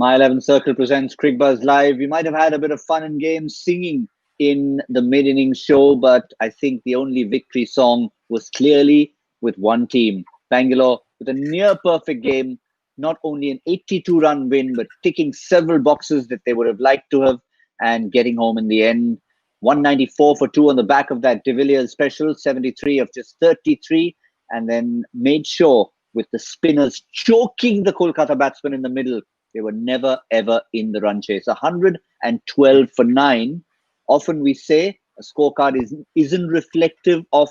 My 11 Circle presents Cricbuzz Live. We might have had a bit of fun and games singing in the mid-innings show, but I think the only victory song was clearly with one team. Bangalore with a near-perfect game, not only an 82-run win, but ticking several boxes that they would have liked to have and getting home in the end. 194 for 2 on the back of that De Villiers special, 73 of just 33, and then made sure with the spinners choking the Kolkata batsmen in the middle. They were never, ever in the run chase. 112 for 9. Often we say a scorecard isn't reflective of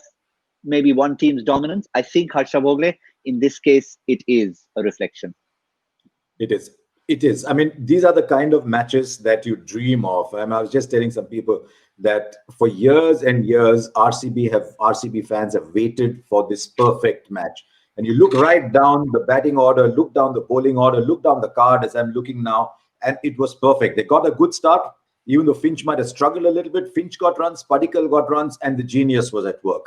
maybe one team's dominance. I think Harsha Bhogle, in this case, it is a reflection. It is. It is. I mean, these are the kind of matches that you dream of. I was just telling some people that for years and years, RCB fans have waited for this perfect match. And you look right down the batting order, look down the bowling order, look down the card as I'm looking now, and it was perfect. They got a good start, even though Finch might have struggled a little bit. Finch got runs, Padikkal got runs, and the genius was at work.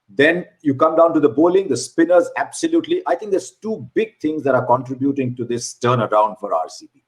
Then you come down to the bowling, the spinners, absolutely. I think there's two big things that are contributing to this turnaround for RCB.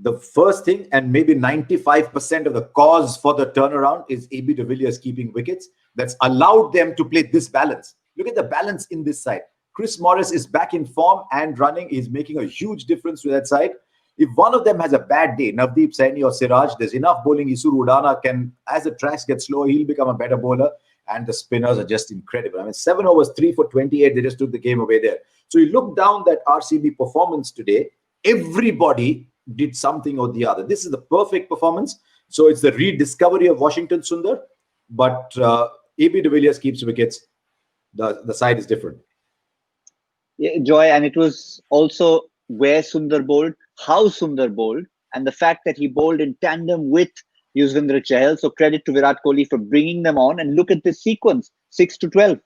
The first thing, and maybe 95% of the cause for the turnaround, is AB de Villiers keeping wickets. That's allowed them to play this balance. Look at the balance in this side. Chris Morris is back in form and running. He's making a huge difference to that side. If one of them has a bad day, Navdeep Saini or Siraj, there's enough bowling. Isuru Udana can, as the tracks get slower, he'll become a better bowler. And the spinners are just incredible. I mean, 7 overs, 3 for 28. They just took the game away there. So you look down that RCB performance today, everybody did something or the other. This is the perfect performance. So it's the rediscovery of Washington Sundar. But AB de Villiers keeps wickets. The side is different. Yeah, Joy, and it was also where Sundar bowled, how Sundar bowled, and the fact that he bowled in tandem with Sundar and Chahal. So credit to Virat Kohli for bringing them on. And look at this sequence, 6 to 12.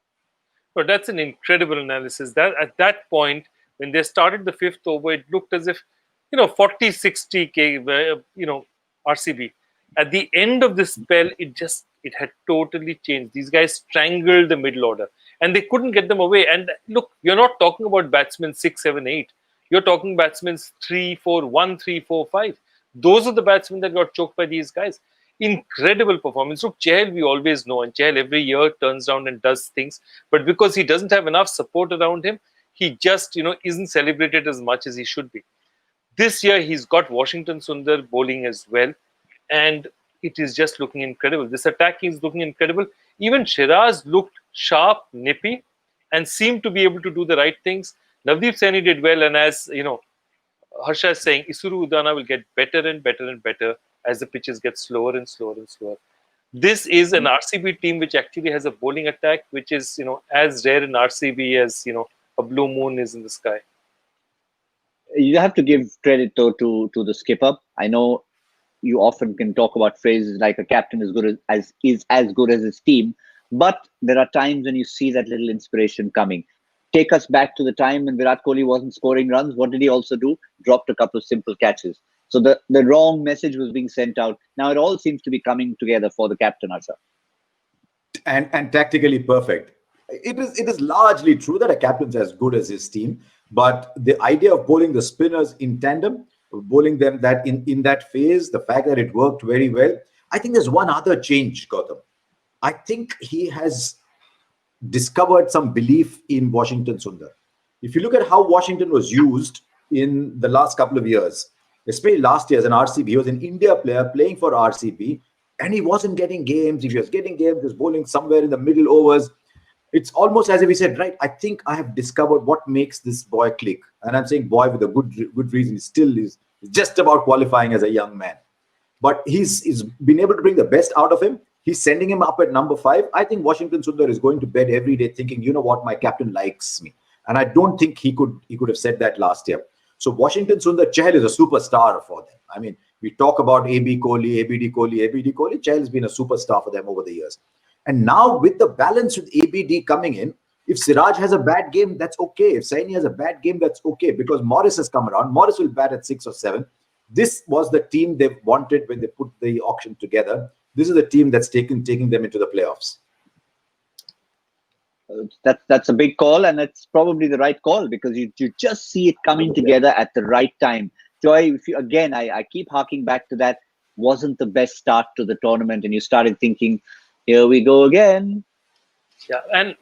But that's an incredible analysis. That at that point, when they started the 5th over, it looked as if, 40-60 RCB. At the end of this spell, it had totally changed. These guys strangled the middle order and they couldn't get them away. And look, you're not talking about batsmen 6, 7, 8. You're talking batsmen 3, 4, 1, 3, 4, 5. Those are the batsmen that got choked by these guys. Incredible performance. Look, Chahal, we always know, and Chahal every year turns down and does things. But because he doesn't have enough support around him, he just, isn't celebrated as much as he should be. This year, he's got Washington Sundar bowling as well. And it is just looking incredible. This attack is looking incredible. Even Shiraz looked sharp, nippy, and seemed to be able to do the right things. Navdeep Saini did well. And as, Harsha is saying, Isuru Udana will get better and better and better as the pitches get slower and slower and slower. This is an RCB team which actually has a bowling attack, which is, as rare in RCB as, a blue moon is in the sky. You have to give credit, though, to the skipper. I know you often can talk about phrases like a captain is good as good as his team, but there are times when you see that little inspiration coming. Take us back to the time when Virat Kohli wasn't scoring runs. What did he also do? Dropped a couple of simple catches. So the wrong message was being sent out. Now it all seems to be coming together for the captain, Harsha. And tactically perfect. It is largely true that a captain's as good as his team, but the idea of bowling the spinners in tandem, bowling them that in that phase, the fact that it worked very well. I think there's one other change, Gautam. I think he has discovered some belief in Washington Sundar. If you look at how Washington was used in the last couple of years, especially last year as an RCB, he was an India player playing for RCB, and he wasn't getting games. If he was getting games, he was bowling somewhere in the middle overs. It's almost as if he said, right, I think I have discovered what makes this boy click. And I'm saying boy with a good reason. He still is just about qualifying as a young man. But he's been able to bring the best out of him. He's sending him up at number 5. I think Washington Sundar is going to bed every day thinking, you know what, my captain likes me. And I don't think he could have said that last year. So Washington Sundar, Chahal is a superstar for them. I mean, we talk about AB Kohli, ABD Kohli. Chahal has been a superstar for them over the years. And now with the balance with ABD coming in, if Siraj has a bad game, that's okay. If Saini has a bad game, that's okay. Because Morris has come around. Morris will bat at 6 or 7. This was the team they wanted when they put the auction together. This is the team that's taking them into the playoffs. That's a big call, and it's probably the right call because you just see it coming together at the right time. Joy, if you, again, I keep harking back to that, wasn't the best start to the tournament, and you started thinking, here we go again. Yeah, and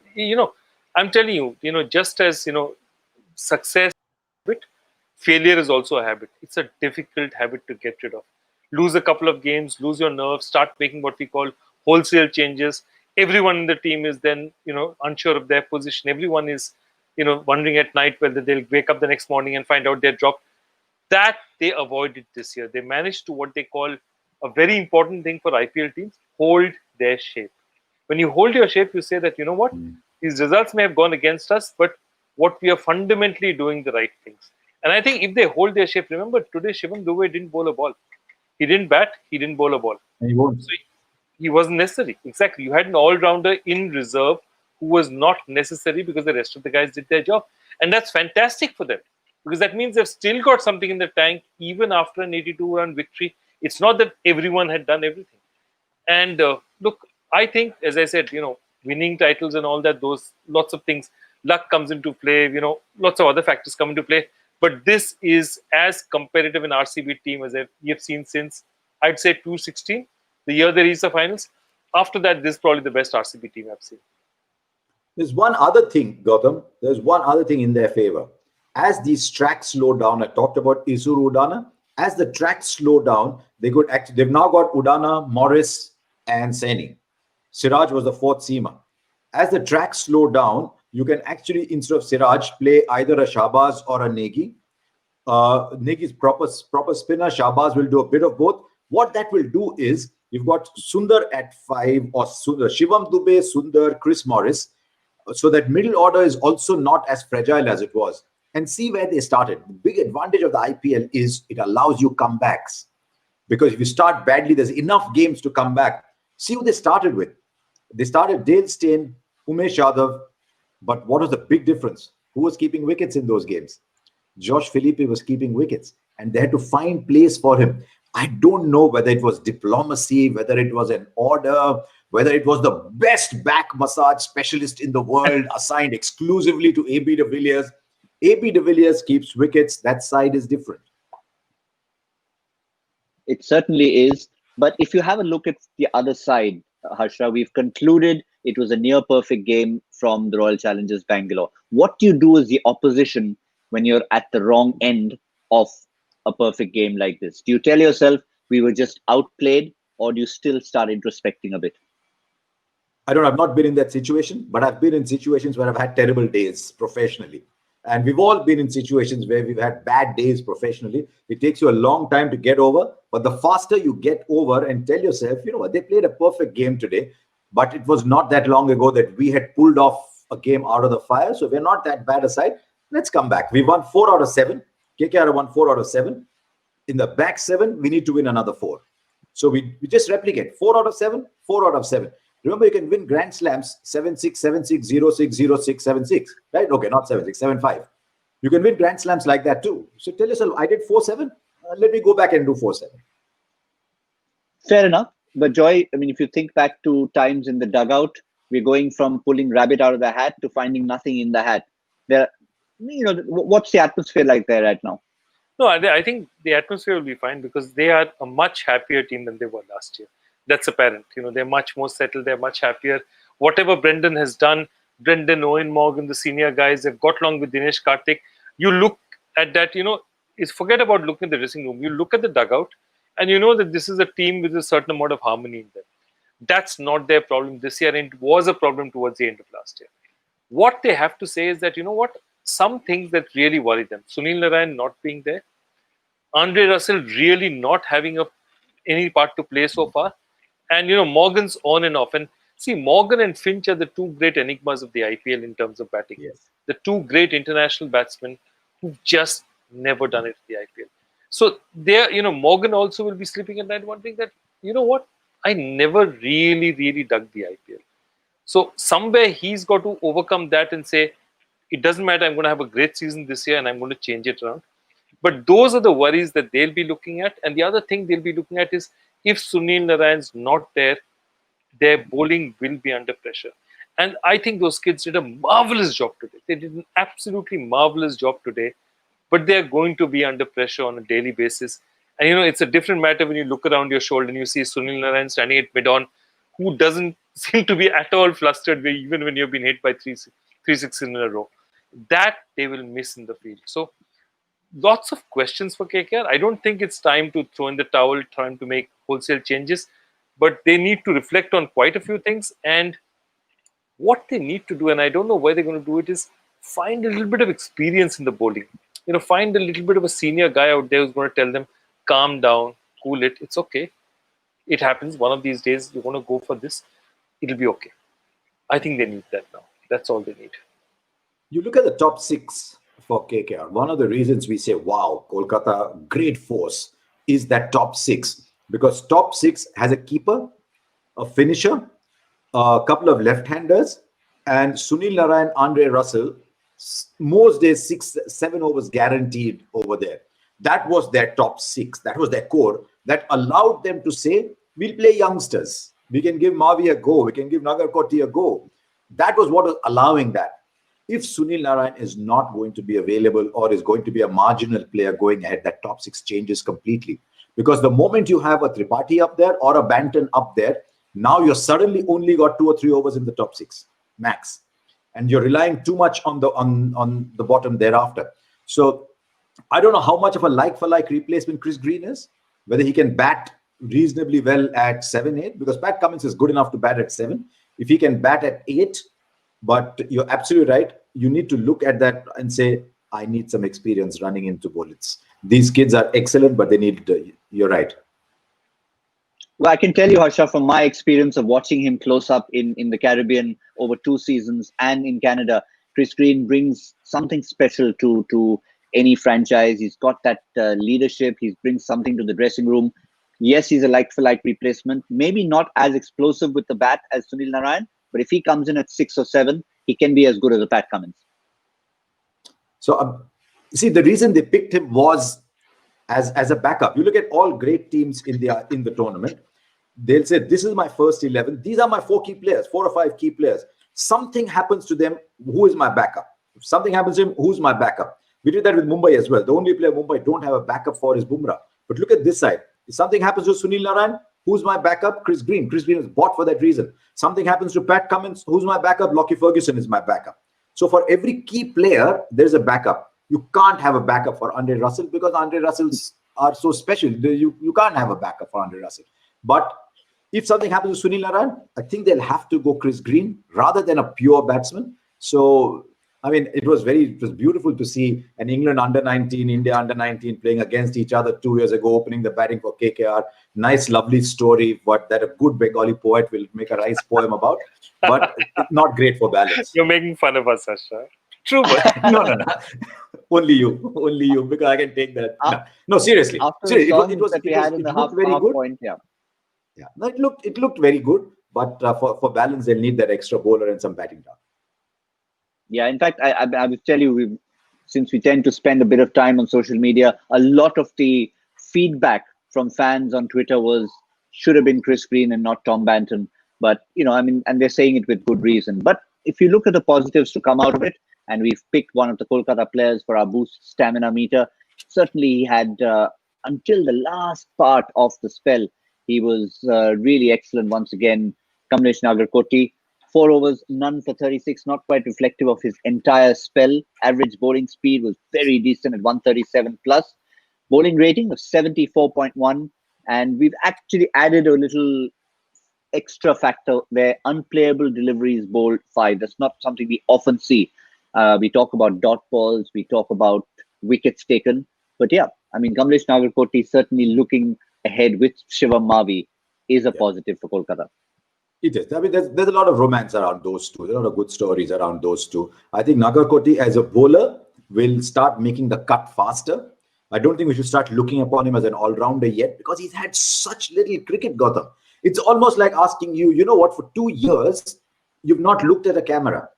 I'm telling you, just as success habit, failure is also a habit. It's a difficult habit to get rid of. Lose a couple of games, lose your nerve, start making what we call wholesale changes. Everyone in the team is then unsure of their position. Everyone is wondering at night whether they'll wake up the next morning and find out they're dropped. That they avoided this year. They managed to what they call a very important thing for IPL teams: hold their shape. When you hold your shape, you say that what, these results may have gone against us, but what we are fundamentally doing the right things. And I think if they hold their shape, remember today Shivam Dube didn't bowl a ball. He didn't bat. He didn't bowl a ball. And he won't. So he wasn't necessary. Exactly. You had an all-rounder in reserve who was not necessary because the rest of the guys did their job. And that's fantastic for them because that means they've still got something in the tank even after an 82-run victory. It's not that everyone had done everything. And look, I think, as I said, winning titles and all that, those lots of things, luck comes into play, lots of other factors come into play. But this is as competitive an RCB team as you've seen since, I'd say, 2016, the year they reached the finals. After that, this is probably the best RCB team I've seen. There's one other thing, Gautam. There's one other thing in their favor. As these tracks slow down, I talked about Isuru Udana. As the tracks slow down, they've now got Udana, Morris, and Saini. Siraj was the fourth seamer. As the tracks slow down, you can actually, instead of Siraj, play either a Shahbaz or a Negi. Negi's proper spinner. Shahbaz will do a bit of both. What that will do is you've got Sundar at 5 or Shivam Dube, Sundar, Chris Morris. So that middle order is also not as fragile as it was. And see where they started. The big advantage of the IPL is it allows you comebacks. Because if you start badly, there's enough games to come back. See who they started with. They started Dale Steyn, Umesh Yadav. But what was the big difference? Who was keeping wickets in those games? Josh Philippe was keeping wickets. And they had to find place for him. I don't know whether it was diplomacy, whether it was an order, whether it was the best back massage specialist in the world assigned exclusively to AB de Villiers. AB de Villiers keeps wickets. That side is different. It certainly is. But if you have a look at the other side, Harsha, we've concluded it was a near perfect game from the Royal Challengers Bangalore. What do you do as the opposition when you're at the wrong end of a perfect game like this? Do you tell yourself we were just outplayed, or do you still start introspecting a bit? I've not been in that situation, but I've been in situations where I've had terrible days professionally. And we've all been in situations where we've had bad days professionally. It takes you a long time to get over, but the faster you get over and tell yourself, you know what, they played a perfect game today, but it was not that long ago that we had pulled off a game out of the fire. So we're not that bad aside. Let's come back. We won 4 out of 7. KKR won 4 out of 7. In the back 7, we need to win another 4. So we just replicate 4 out of 7, 4 out of 7. Remember, you can win Grand Slams 7-6, 7-6, 0-6, 0-6, 7-6. Right? Okay, not 7-6, 7-5. You can win Grand Slams like that too. So tell yourself, I did 4-7. Let me go back and do 4-7. Fair enough. But Joy, I mean, if you think back to times in the dugout, we're going from pulling rabbit out of the hat to finding nothing in the hat. What's the atmosphere like there right now? No, I think the atmosphere will be fine because they are a much happier team than they were last year. That's apparent. They're much more settled. They're much happier. Whatever Brendan has done, Brendan, Owen Morgan, the senior guys, they've got along with Dinesh Karthik. You look at that, forget about looking at the dressing room. You look at the dugout and you know that this is a team with a certain amount of harmony in them. That's not their problem this year, and it was a problem towards the end of last year. What they have to say is that, some things that really worry them. Sunil Narayan not being there. Andre Russell really not having any part to play so far. And, Morgan's on and off. And see, Morgan and Finch are the two great enigmas of the IPL in terms of batting. Yes. The two great international batsmen who've just never done it in the IPL. So there, Morgan also will be sleeping at night wondering that, I never really, really dug the IPL. So somewhere he's got to overcome that and say, it doesn't matter, I'm going to have a great season this year and I'm going to change it around. But those are the worries that they'll be looking at. And the other thing they'll be looking at is if Sunil Narayan's not there, their bowling will be under pressure. And I think those kids did a marvelous job today. They did an absolutely marvelous job today but they are going to be under pressure on a daily basis. And it's a different matter when you look around your shoulder and you see Sunil Narayan standing at mid-on, who doesn't seem to be at all flustered, even when you've been hit by three sixes in a row. That they will miss in the field. So lots of questions for KKR. I don't think it's time to throw in the towel, time to make wholesale changes, but they need to reflect on quite a few things. And what they need to do, and I don't know why they're going to do it, is find a little bit of experience in the bowling. Find a little bit of a senior guy out there who's going to tell them, calm down, cool it, it's okay. It happens. One of these days, you're going to go for this. It'll be okay. I think they need that now. That's all they need. You look at the top 6 for KKR. One of the reasons we say, wow, Kolkata, great force, is that top 6. Because top 6 has a keeper, a finisher, a couple of left-handers, and Sunil Narayan, Andre Russell, most days 6-7 overs guaranteed over there. That was their top 6. That was their core. That allowed them to say, we'll play youngsters. We can give Mavi a go. We can give Nagarkoti a go. That was what was allowing that. If Sunil Narayan is not going to be available or is going to be a marginal player going ahead, that top 6 changes completely. Because the moment you have a Tripathi up there or a Banton up there, now you're suddenly only got 2 or 3 overs in the top 6 max, and you're relying too much on the bottom thereafter. So I don't know how much of a like-for-like replacement Chris Green is, whether he can bat reasonably well at 7-8, because Pat Cummins is good enough to bat at 7. If he can bat at 8, but you're absolutely right, you need to look at that and say, I need some experience running into bullets. These kids are excellent, but they need, you're right. Well, I can tell you, Harsha, from my experience of watching him close up in the Caribbean over 2 seasons and in Canada, Chris Green brings something special to any franchise. He's got that leadership. He brings something to the dressing room. Yes, he's a like-for-like replacement. Maybe not as explosive with the bat as Sunil Narayan, but if he comes in at 6 or 7, he can be as good as a Pat Cummins. So, see, the reason they picked him was as a backup. You look at all great teams in the tournament. They'll say, this is my first 11. These are my 4 key players, 4 or 5 key players. Something happens to them, who is my backup? If something happens to him, who's my backup? We did that with Mumbai as well. The only player Mumbai don't have a backup for is Bumrah. But look at this side. If something happens to Sunil Narayan, who's my backup? Chris Green. Chris Green is bought for that reason. Something happens to Pat Cummins, who's my backup? Lockie Ferguson is my backup. So for every key player, there's a backup. You can't have a backup for Andre Russell because Andre Russells are so special. You can't have a backup for Andre Russell. But if something happens to Sunil Narayan, I think they'll have to go Chris Green rather than a pure batsman. So, I mean, it was beautiful to see an England under-19, India under-19 playing against each other 2 years ago, opening the batting for KKR. Nice, lovely story, but that a good Bengali poet will make a nice poem about, but not great for balance. You're making fun of us, Harsha. True, but No. Only you, because I can take that. No, seriously. It looked very good. Point, yeah. No, it looked very good, but for balance, they'll need that extra bowler and some batting down. Yeah, in fact, I will tell you, since we tend to spend a bit of time on social media, a lot of the feedback from fans on Twitter was should have been Chris Green and not Tom Banton. But, and they're saying it with good reason. But if you look at the positives to come out of it, and we've picked one of the Kolkata players for our boost stamina meter, certainly he had, until the last part of the spell, he was really excellent once again. Kamlesh Nagarkoti, 4 overs, none for 36, not quite reflective of his entire spell. Average bowling speed was very decent at 137 plus. Bowling rating of 74.1. And we've actually added a little extra factor where unplayable deliveries bowled 5. That's not something we often see. We talk about dot balls, we talk about wickets taken. But yeah, Kamlesh Nagarkoti certainly looking ahead with Shivam Mavi is a positive for Kolkata. It is. There's a lot of romance around those two. There are a lot of good stories around those two. I think Nagarkoti as a bowler will start making the cut faster. I don't think we should start looking upon him as an all-rounder yet because he's had such little cricket, Gautam. It's almost like asking you, you know what, for 2 years, you've not looked at a camera.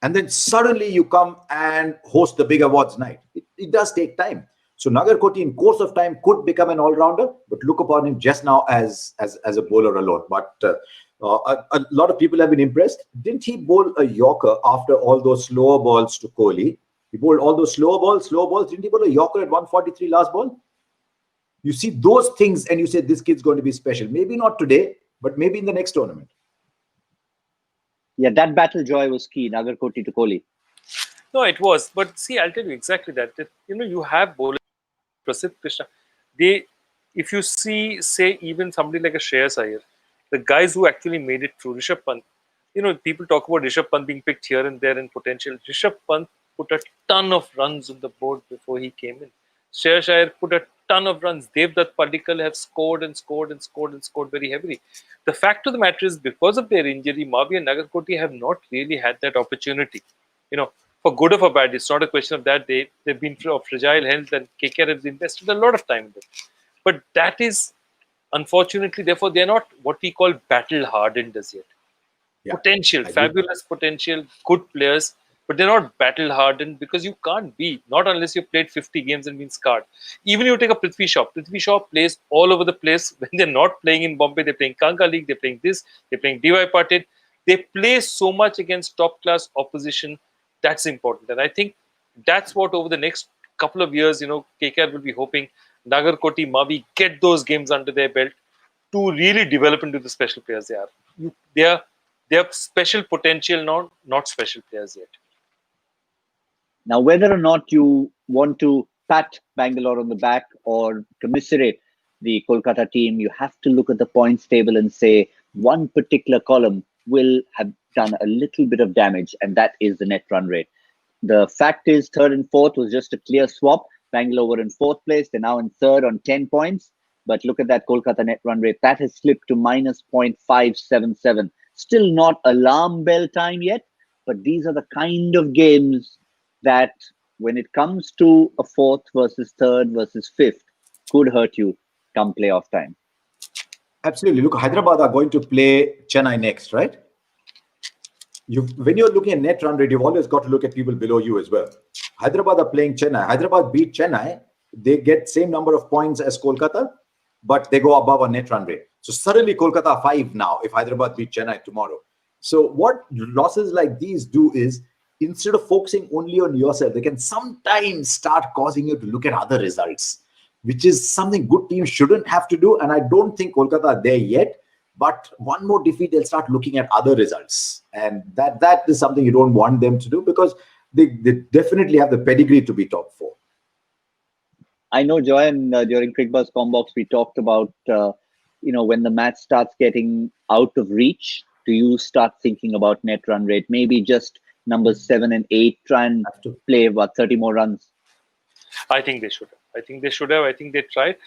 And then suddenly you come and host the big awards night. It does take time. So Nagarkoti in course of time could become an all-rounder, but look upon him just now as a bowler alone. But a lot of people have been impressed. Didn't he bowl a Yorker after all those slower balls to Kohli? He bowled all those slow balls. Didn't he bowl a Yorker at 143 last ball? You see those things and you say, this kid's going to be special. Maybe not today, but maybe in the next tournament. Yeah, that battle, Joy, was key. Nagarkoti to Kohli. No, it was. But see, I'll tell you exactly that. You have bowlers, Prasidh Krishna. If you see, say, even somebody like a Shreyas Iyer, the guys who actually made it through, Rishabh Pant. People talk about Rishabh Pant being picked here and there in potential. Rishabh Pant put a ton of runs on the board before he came in. Shreyas Iyer put a ton of runs. Devdutt Padikkal have scored and scored and scored and scored very heavily. The fact of the matter is, because of their injury, Mavi and Nagarkoti have not really had that opportunity. For good or for bad, it's not a question of that. They've been of fragile health, and KKR has invested a lot of time in them. But that is, unfortunately, therefore, they're not what we call battle hardened as yet. Yeah, potential, fabulous potential, good players, but they're not battle hardened because you can't be, not unless you've played 50 games and been scarred. Even you take a Prithvi Shaw. Prithvi Shaw plays all over the place. When they're not playing in Bombay, they're playing Kanka League, they're playing this, they're playing DY Patil. They play so much against top class opposition. That's important. And I think that's what over the next couple of years, KKR will be hoping Nagarkoti, Mavi get those games under their belt to really develop into the special players they are. They have special potential now, not special players yet. Now, whether or not you want to pat Bangalore on the back or commiserate the Kolkata team, you have to look at the points table and say one particular column will have done a little bit of damage, and that is the net run rate. The fact is, third and fourth was just a clear swap. Bangalore were in fourth place. They're now in third on 10 points. But look at that Kolkata net run rate. That has slipped to minus 0.577. Still not alarm bell time yet, but these are the kind of games that when it comes to a fourth versus third versus fifth, could hurt you come playoff time. Absolutely. Look, Hyderabad are going to play Chennai next, right? When you're looking at net run rate, you've always got to look at people below you as well. Hyderabad are playing Chennai. Hyderabad beat Chennai. They get same number of points as Kolkata, but they go above a net run rate. So suddenly Kolkata are 5 now if Hyderabad beat Chennai tomorrow. So what losses like these do is, instead of focusing only on yourself, they can sometimes start causing you to look at other results, which is something good teams shouldn't have to do. And I don't think Kolkata are there yet. But one more defeat, they'll start looking at other results. And that is something you don't want them to do, because they definitely have the pedigree to be top 4. I know, Joy, and during Cricbuzz Combox, we talked about, when the match starts getting out of reach, do you start thinking about net run rate? Maybe just numbers 7 and 8, try and play about 30 more runs. I think they should have. I think they tried.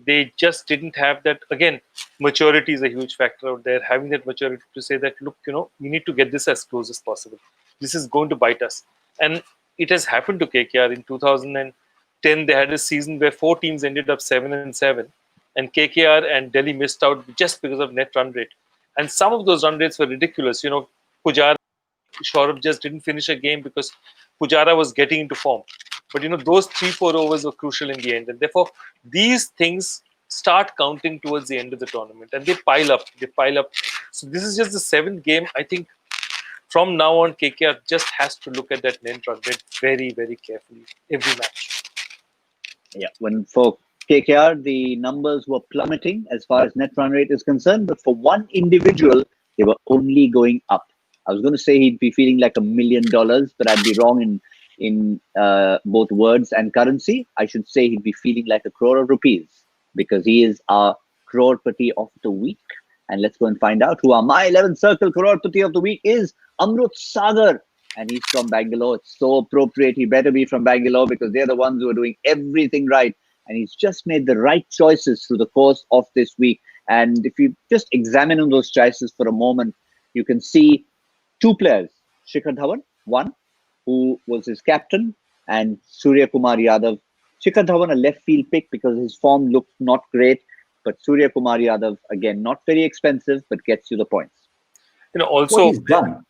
They just didn't have that. Again, maturity is a huge factor out there. Having that maturity to say that, look, we need to get this as close as possible. This is going to bite us. And it has happened to KKR. In 2010, they had a season where 4 teams ended up 7-7. And KKR and Delhi missed out just because of net run rate. And some of those run rates were ridiculous. Pujara, Saurabh just didn't finish a game because Pujara was getting into form. But those 3-4 overs were crucial in the end. And therefore, these things start counting towards the end of the tournament. And they pile up. So this is just the 7th game. I think from now on, KKR just has to look at that net run rate very, very carefully every match. Yeah, for KKR, the numbers were plummeting as far as net run rate is concerned. But for one individual, they were only going up. I was going to say he'd be feeling like $1 million, but I'd be wrong in both words and currency. I should say he'd be feeling like 1 crore of rupees, because he is our crorepati of the week. And let's go and find out who my 11th circle crorepati of the week is. Amrut Sagar, and he's from Bangalore. It's so appropriate. He better be from Bangalore, because they're the ones who are doing everything right. And he's just made the right choices through the course of this week. And if you just examine those choices for a moment, you can see 2 players, Shikhar Dhawan, one, who was his captain, and Surya Kumar Yadav. Shikhar Dhawan, a left field pick because his form looked not great, but Surya Kumar Yadav, again, not very expensive, but gets you the points. Also what he's done,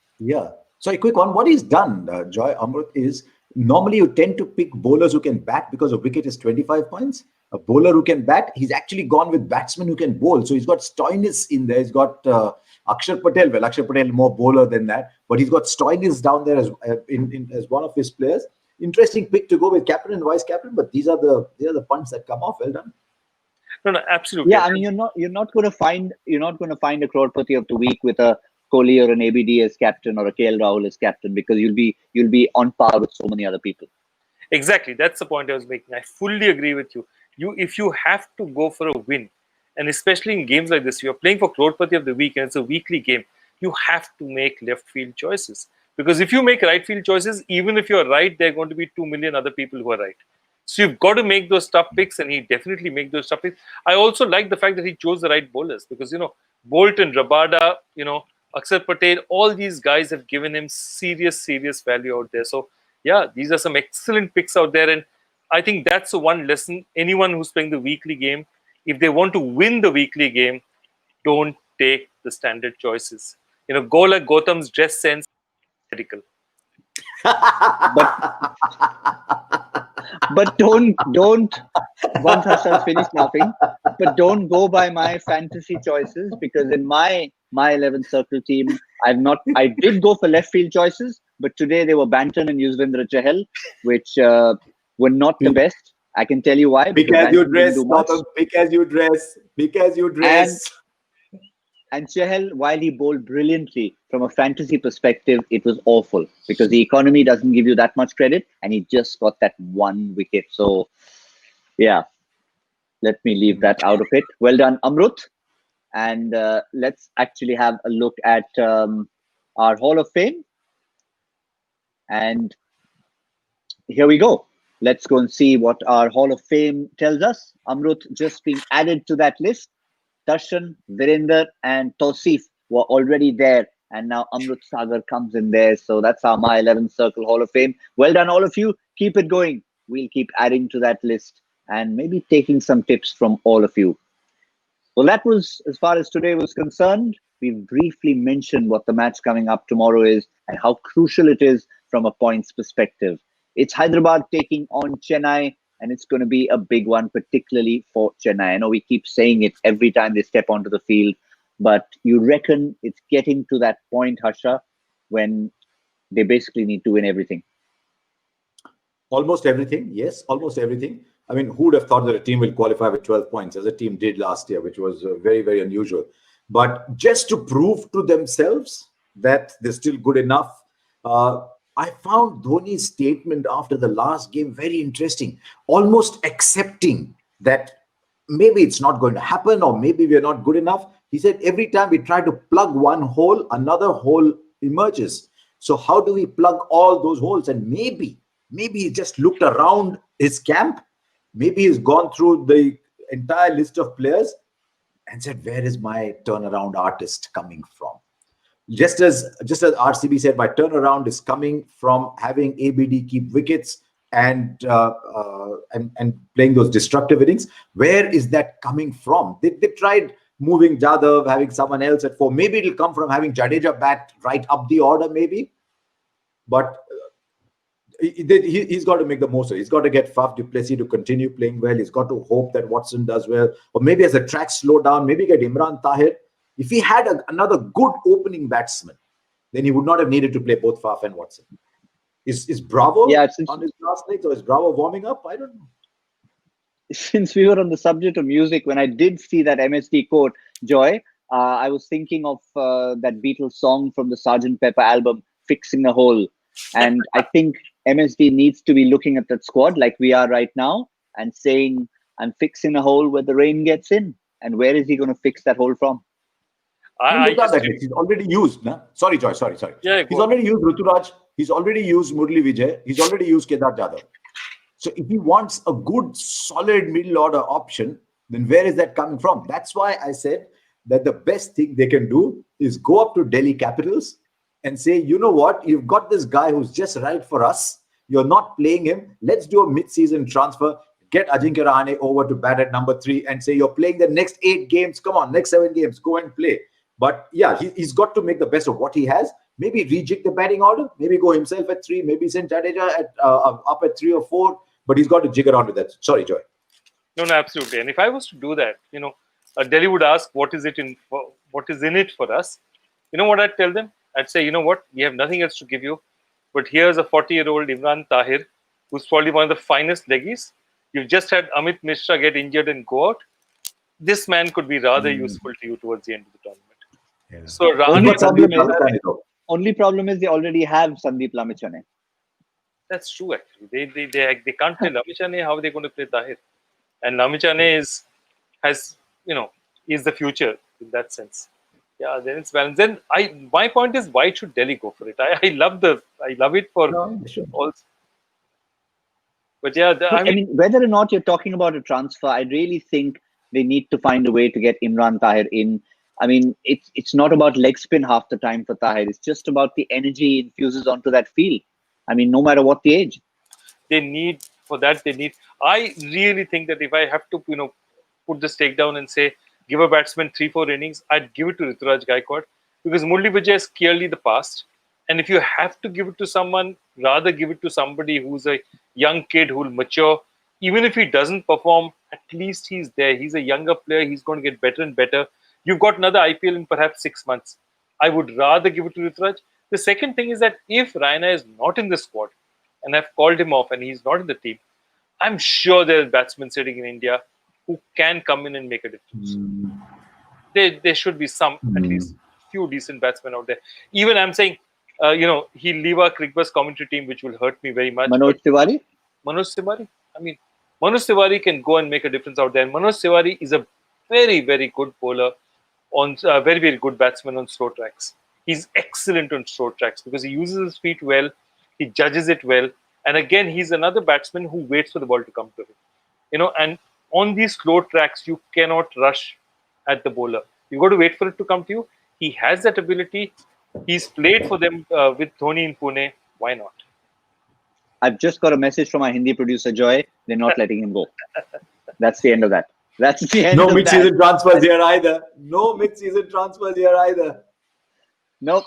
sorry, quick one. What he's done, Joy Amrut, is normally you tend to pick bowlers who can bat because a wicket is 25 points. A bowler who can bat, he's actually gone with batsmen who can bowl. So he's got Stoinis in there. He's got Akshar Patel. Well, Akshar Patel more bowler than that, but he's got Stoinis down there as one of his players. interesting pick to go with captain and vice captain, but these are the punts that come off. Well done. No, absolutely. Yeah, I mean, you're not going to find a crorepati of the week with a Kohli or an ABD as captain or a KL Rahul as captain, because you'll be on par with so many other people. Exactly, that's the point I was making. I fully agree with you. If you have to go for a win, and especially in games like this, you're playing for crorepati of the week and it's a weekly game, you have to make left field choices. Because if you make right field choices, even if you're right, there are going to be 2 million other people who are right. So you've got to make those tough picks, and he definitely make those tough picks. I also like the fact that he chose the right bowlers, because Bolt and Rabada, Akshar Patel, all these guys have given him serious value out there. So yeah, these are some excellent picks out there, and I think that's the one lesson. Anyone who's playing the weekly game, if they want to win the weekly game, don't take the standard choices. Go like Gautam's dress sense, medical. But don't once Harsha's finished laughing, but don't go by my fantasy choices, because in my 11th circle team, I did go for left field choices, but today they were Banton and Yuzvendra Chahal, which were not the best. I can tell you why. Because you dress, because you dress. And Chahal, while he bowled brilliantly, from a fantasy perspective, it was awful, because the economy doesn't give you that much credit, and he just got that one wicket. So, yeah, let me leave that out of it. Well done, Amrut. And let's actually have a look at our Hall of Fame. And here we go. Let's go and see what our Hall of Fame tells us. Amrut just being added to that list. Darshan, Virender, and Tausif were already there, and now Amrut Sagar comes in there. So that's our My 11th Circle Hall of Fame. Well done, all of you. Keep it going. We'll keep adding to that list and maybe taking some tips from all of you. Well, that was as far as today was concerned. We briefly mentioned what the match coming up tomorrow is and how crucial it is from a points perspective. It's Hyderabad taking on Chennai, and it's going to be a big one, particularly for Chennai. I know we keep saying it every time they step onto the field, but you reckon it's getting to that point, Harsha, when they basically need to win everything? Almost everything, yes, almost everything. I mean, who would have thought that a team will qualify with 12 points, as a team did last year, which was very, very unusual. But just to prove to themselves that they're still good enough, I found Dhoni's statement after the last game very interesting, almost accepting that maybe it's not going to happen, or maybe we're not good enough. He said, every time we try to plug one hole, another hole emerges. So how do we plug all those holes? And maybe he just looked around his camp. Maybe he's gone through the entire list of players and said, where is my turnaround artist coming from? Just as RCB said, my turnaround is coming from having ABD keep wickets and playing those destructive innings. Where is that coming from? They tried moving Jadhav, having someone else at 4. Maybe it'll come from having Jadeja bat right up the order, maybe. But he's got to make the most of it. He's got to get Faf du Plessis to continue playing well. He's got to hope that Watson does well. Or maybe as the tracks slow down, maybe get Imran Tahir. If he had another good opening batsman, then he would not have needed to play both Faf and Watson. Is Bravo on his last legs, or is Bravo warming up? I don't know. Since we were on the subject of music, when I did see that MSD quote, Joy, I was thinking of that Beatles song from the Sgt. Pepper album, Fixing a Hole. And I think MSD needs to be looking at that squad like we are right now and saying, I'm fixing a hole where the rain gets in. And where is he going to fix that hole from? He's already used. Nah? Sorry, Joy. Sorry. Yeah, he's already used Ruturaj. He's already used Murli Vijay. He's already used Kedar Jadhav. So if he wants a good, solid middle order option, then where is that coming from? That's why I said that the best thing they can do is go up to Delhi Capitals and say, you know what? You've got this guy who's just right for us. You're not playing him. Let's do a mid-season transfer. Get Ajinkya Rahane over to bat at number 3 and say, you're playing the next 8 games. Come on, next 7 games. Go and play. But yeah, he's got to make the best of what he has. Maybe rejig the batting order. Maybe go himself at 3. Maybe send Jadeja up at 3 or 4. But he's got to jig around with that. Sorry, Joy. No, absolutely. And if I was to do that, Delhi would ask, what is in it for us? You know what I'd tell them? I'd say, you know what? We have nothing else to give you. But here's a 40-year-old Imran Tahir who's probably one of the finest leggies. You've just had Amit Mishra get injured and go out. This man could be rather useful to you towards the end of the tournament. Yeah. So Only Rahane, problem is, only problem is they already have Sandeep Lamichhane. that's true actually. They can't play Lamichhane. How are they going to play Tahir? And Lamichhane is the future in that sense. Yeah, then it's balanced. Then my point is, why should Delhi go for it? I love it for all. But yeah, I mean, whether or not you're talking about a transfer, I really think they need to find a way to get Imran Tahir in. I mean, it's not about leg spin half the time for Tahir. It's just about the energy he infuses onto that field. I mean, no matter what the age. They need for that. I really think that if I have to, put the stake down and say give a batsman 3-4 innings, I'd give it to Rituraj Gaikwad because Murali Vijay is clearly the past. And if you have to give it to someone, rather give it to somebody who's a young kid who'll mature. Even if he doesn't perform, at least he's there. He's a younger player. He's going to get better and better. You've got another IPL in perhaps 6 months. I would rather give it to Rituraj. The second thing is that if Raina is not in the squad, and I've called him off and he's not in the team, I'm sure there are batsmen sitting in India who can come in and make a difference. There should be some, at least few decent batsmen out there. Even I'm saying, he'll leave our Cricbuzz commentary team, which will hurt me very much. Manoj Tiwari? Manoj Tiwari? I mean, Manoj Tiwari can go and make a difference out there. And Manoj Tiwari is a very, very good bowler, very, very good batsman on slow tracks. He's excellent on slow tracks because he uses his feet well, he judges it well. And again, he's another batsman who waits for the ball to come to him. And on these slow tracks, you cannot rush at the bowler. You've got to wait for it to come to you. He has that ability. He's played for them with Dhoni in Pune. Why not? I've just got a message from our Hindi producer, Joy. They're not letting him go. That's the end of that. That's the end of that. No mid-season transfers here either. No mid-season transfers here either. Nope.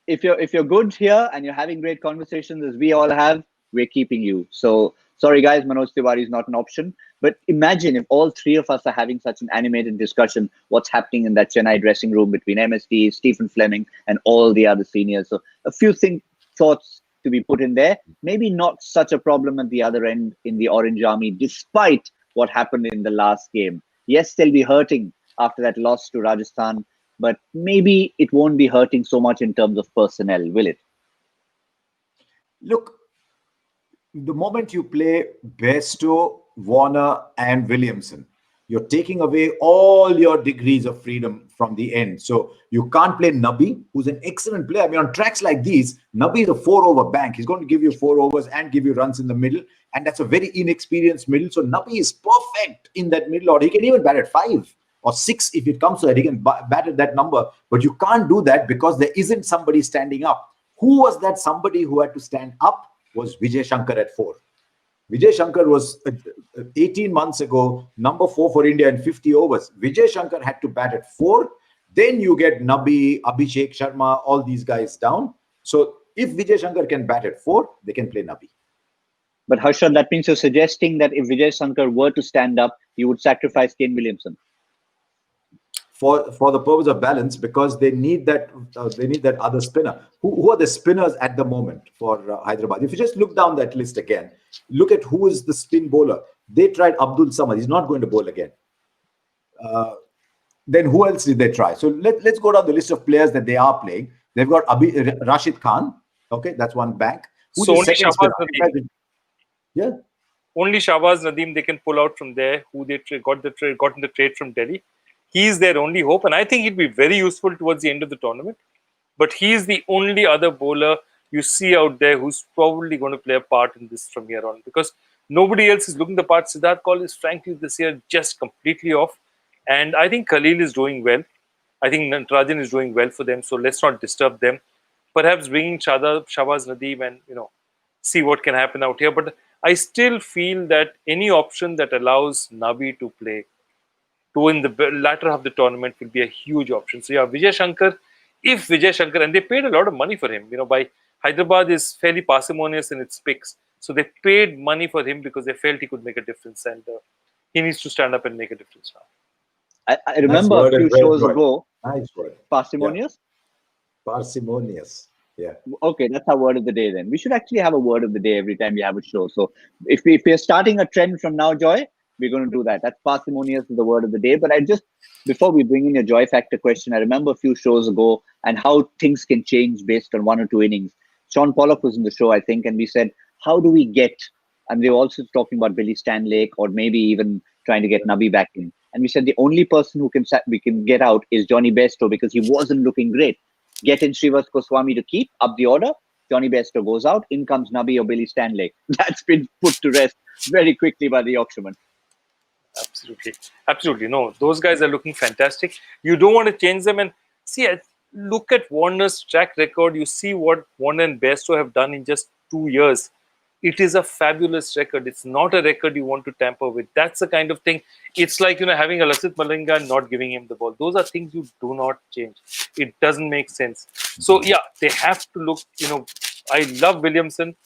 If you're good here and you're having great conversations as we all have, we're keeping you. So sorry guys, Manoj Tiwari is not an option. But imagine if all three of us are having such an animated discussion, what's happening in that Chennai dressing room between MSD, Stephen Fleming, and all the other seniors. So a few thoughts to be put in there. Maybe not such a problem at the other end in the Orange Army, despite what happened in the last game. Yes, they'll be hurting after that loss to Rajasthan, but maybe it won't be hurting so much in terms of personnel, will it? Look, the moment you play Bairstow, Warner, and Williamson, you're taking away all your degrees of freedom from the end. So you can't play Nabi, who's an excellent player. I mean, on tracks like these, Nabi is a 4-over bank. He's going to give you 4 overs and give you runs in the middle. And that's a very inexperienced middle. So Nabi is perfect in that middle order. He can even bat at 5 or 6 if it comes to that. He can bat at that number. But you can't do that because there isn't somebody standing up. Who was that somebody who had to stand up? Was Vijay Shankar at 4. Vijay Shankar was 18 months ago number 4 for India in 50 overs. Vijay Shankar had to bat at 4. Then you get Nabi, Abhishek Sharma, all these guys down. So if Vijay Shankar can bat at 4, they can play Nabi. But Harsha, that means you're suggesting that if Vijay Shankar were to stand up, you would sacrifice Kane Williamson. For the purpose of balance, because they need that other spinner. Who are the spinners at the moment for Hyderabad? If you just look down that list again, look at who is the spin bowler. They tried Abdul Samad. He's not going to bowl again. Then who else did they try? So let's go down the list of players that they are playing. They've got Rashid Khan. Okay, that's one bank. Who's so the only second Shahbaz spinner? Yeah. Only Shahbaz Nadeem they can pull out from there, who they got in the trade from Delhi. He's their only hope, and I think he'd be very useful towards the end of the tournament. But he's the only other bowler you see out there who's probably going to play a part in this from here on, because nobody else is looking the part. Siddharth Kaul is frankly this year just completely off, and I think Khalil is doing well. I think Natarajan is doing well for them, so let's not disturb them. Perhaps bringing Shahbaz Nadeem and see what can happen out here. But I still feel that any option that allows Nabi to play in the latter half of the tournament will be a huge option. So yeah, Vijay Shankar, and they paid a lot of money for him. By Hyderabad is fairly parsimonious in its picks. So they paid money for him because they felt he could make a difference, and he needs to stand up and make a difference now. I remember a few shows ago. Nice word. Parsimonious? Yeah. Parsimonious. Yeah. Okay, that's our word of the day then. We should actually have a word of the day every time we have a show. So if we're starting a trend from now, Joy, we're going to do that. That's parsimonious is the word of the day. But before we bring in your joy factor question, I remember a few shows ago and how things can change based on one or two innings. Sean Pollock was in the show, I think, and we said, how do we get, and they were also talking about Billy Stanlake or maybe even trying to get Nabi back in. And we said the only person we can get out is Johnny Bairstow because he wasn't looking great. Get in Srivas Goswami to keep up the order. Johnny Bairstow goes out. In comes Nabi or Billy Stanley. That's been put to rest very quickly by the Yorkshireman. Absolutely. Absolutely. No, those guys are looking fantastic. You don't want to change them. And see, look at Warner's track record. You see what Warner and Bairstow have done in just 2 years. It is a fabulous record. It's not a record you want to tamper with. That's the kind of thing. It's like, having a Lasith Malinga and not giving him the ball. Those are things you do not change. It doesn't make sense. So, yeah, they have to look, I love Williamson,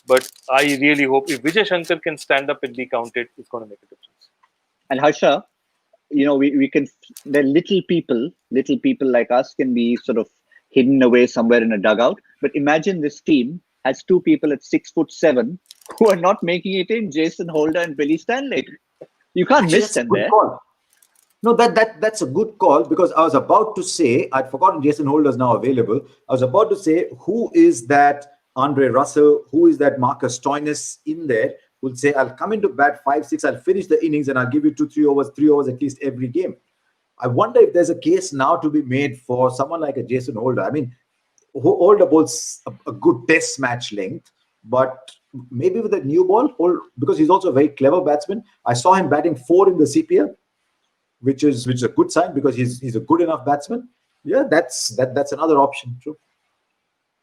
but I really hope if Vijay Shankar can stand up and be counted, it's going to make a difference. And Harsha, we can, the little people like us can be sort of hidden away somewhere in a dugout. But imagine this team has two people at 6'7" who are not making it in, Jason Holder and Billy Stanley. You can't miss them there. Call. No, that's a good call because I was about to say, I'd forgotten Jason Holder is now available. I was about to say, who is that Andre Russell? Who is that Marcus Stoinis in there? Who'll say, I'll come into bat 5-6, I'll finish the innings and I'll give you 2-3 overs, 3 overs at least every game. I wonder if there's a case now to be made for someone like a Jason Holder. I mean, Holder bowls a good test match length, but maybe with a new ball, because he's also a very clever batsman. I saw him batting 4 in the CPL, which is a good sign because he's a good enough batsman. Yeah, that's another option. True.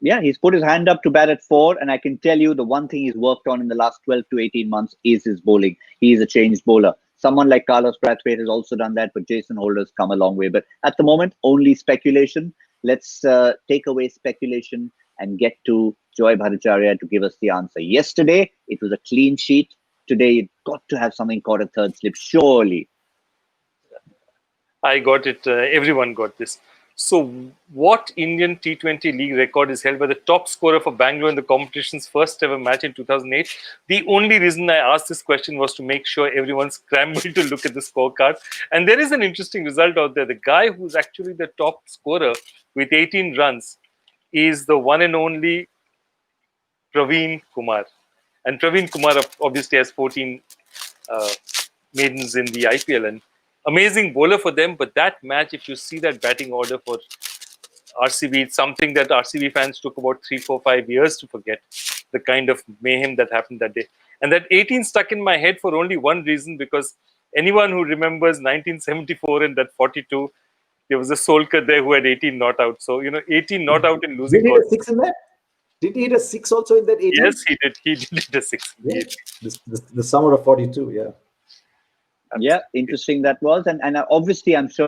Yeah, he's put his hand up to bat at 4, and I can tell you the one thing he's worked on in the last 12 to 18 months is his bowling. He is a changed bowler. Someone like Carlos Brathwaite has also done that, but Jason Holder's come a long way. But at the moment, only speculation. Let's take away speculation and get to Joy Bhattacharya to give us the answer. Yesterday, it was a clean sheet. Today, you've got to have something called a third slip, surely. I got it. Everyone got this. So, what Indian T20 league record is held by the top scorer for Bangalore in the competition's first ever match in 2008? The only reason I asked this question was to make sure everyone scrambled to look at the scorecard. And there is an interesting result out there. The guy who's actually the top scorer with 18 runs is the one and only Praveen Kumar. And Praveen Kumar obviously has 14 maidens in the IPL. And amazing bowler for them, but that match, if you see that batting order for RCB, it's something that RCB fans took about 3, 4, 5 years to forget. The kind of mayhem that happened that day. And that 18 stuck in my head for only one reason, because anyone who remembers 1974 and that 42, there was a Solkar there who had 18 not out. So, 18 not out in losing. Did he hit a 6 in that? Did he hit a 6 also in that 18? Yes, he did. He did hit a 6. Yeah. The summer of 42, yeah. Yeah, interesting that was. And obviously, I'm sure.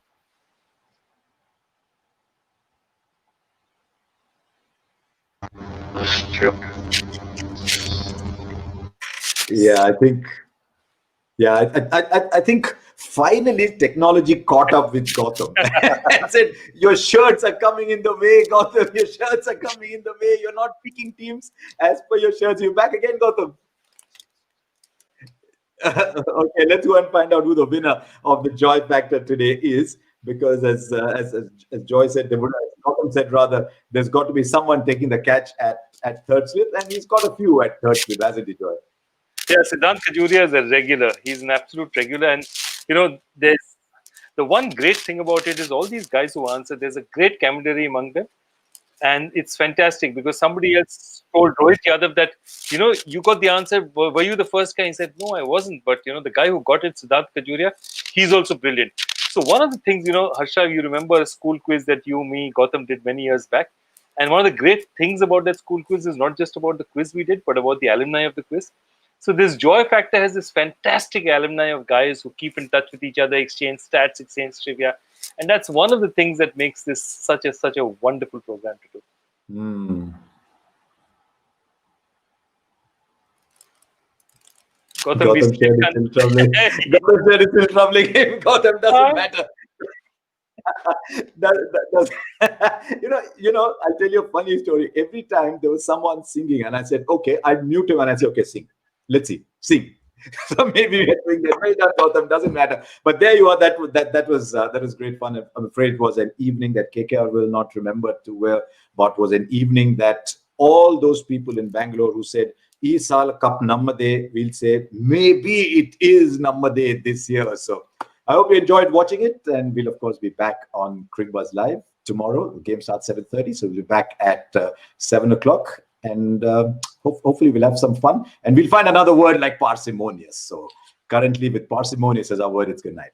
Yeah, I think finally technology caught up with Gautam and said, your shirts are coming in the way, Gautam. Your shirts are coming in the way. You're not picking teams as per your shirts. You're back again, Gautam. Okay, let's go and find out who the winner of the Joy Factor today is. Because as Joy said, Gautam said rather, there's got to be someone taking the catch at third slip, and he's got a few at third slip, hasn't he, Joy? Yeah, Siddhant Khajuria is a regular. He's an absolute regular. And, there's the one great thing about it is all these guys who answer, there's a great camaraderie among them. And it's fantastic because somebody else told Rohit Yadav that, you got the answer. Were you the first guy? He said, no, I wasn't. But, the guy who got it, Siddhant Khajuria, he's also brilliant. So one of the things, Harsha, you remember a school quiz that you, me, Gautam did many years back. And one of the great things about that school quiz is not just about the quiz we did, but about the alumni of the quiz. So this Joy Factor has this fantastic alumni of guys who keep in touch with each other, exchange stats, exchange trivia. And that's one of the things that makes this such a wonderful program to do. Gautam said it's still troubling. Gautam said it's still troubling him. Gautam doesn't matter. I'll tell you a funny story. Every time there was someone singing, and I said, okay, I'd mute him, and I said, okay, sing. Let's see, sing. So maybe we are doing that. Well done, Gautam. Doesn't matter. But there you are. That was great fun. I'm afraid it was an evening that KKR will not remember too well, but was an evening that all those people in Bangalore who said, "Ee saal cup nammade," will say, maybe it is nammade this year. So I hope you enjoyed watching it, and we'll of course be back on Cricbuzz Live tomorrow. The game starts 7:30, so we'll be back at 7 o'clock. And hopefully we'll have some fun, and we'll find another word like parsimonious. So currently with parsimonious as our word, it's good night.